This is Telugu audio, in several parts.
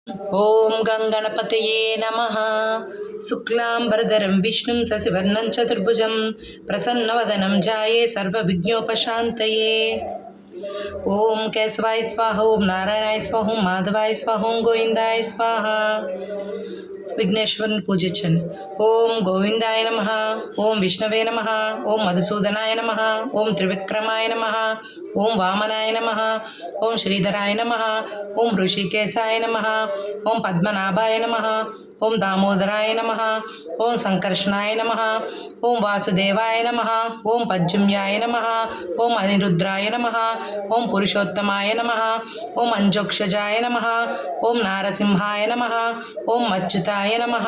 ఓం గంగణపతయే నమః. శుక్లాంబరధరం విష్ణుం శశివర్ణం చతుర్భుజం ప్రసన్నవదనం ధ్యాయే సర్వవిఘ్నోపశాంతయే. ఓం కేశవాయ స్వాహ, ఓం నారాయణాయ స్వాహ, ఓం మాధవాయ స్వాహ, ఓం గోవిందాయ స్వాహ. విఘ్నేశ్వరుని పూజించండి. ఓం గోవిందాయ నమః, ఓం విష్ణవే నమః, ఓం మధుసూదనాయ నమః, ఓం త్రివిక్రమాయ నమః, ఓం వామనాయ నమః, ఓం శ్రీధరాయ నమః, ఓం ఋషికేశాయ నమః, ఓం పద్మనాభాయ నమః, ఓం దామోదరాయ నమః, ఓం సంకర్షణాయ నమః, ఓం వాసుదేవాయ నమః, ఓం పద్యుమ్యాయ నమః, ఓం అనిరుద్రాయ నమః, ఓం పురుషోత్తమాయ నమః, ఓం అంజోక్షజాయ నమః, ఓం నారసింహాయ నమః, ఓం అచ్యుతాయ నమః,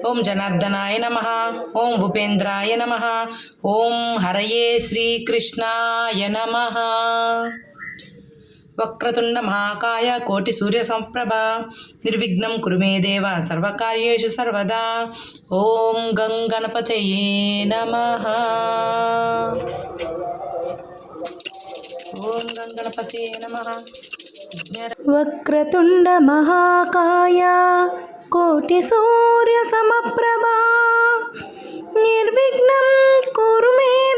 ఓం జనార్దనాయ నమః, ఓం ఉపేంద్రాయ నమః, ఓం హరయే శ్రీకృష్ణాయ నమః. వక్రతుండ మహాకాయ కోటి సూర్య సంప్రభ నిర్విఘ్నం కురు మే దేవ సర్వకార్యేషు సర్వదా. ఓం గంగణపతయే నమః. ఓం గంగణపతయే నమః. వక్రతుండ మహాకాయ కోటి సూర్య సమప్రభ నిర్విఘ్నం కురు మే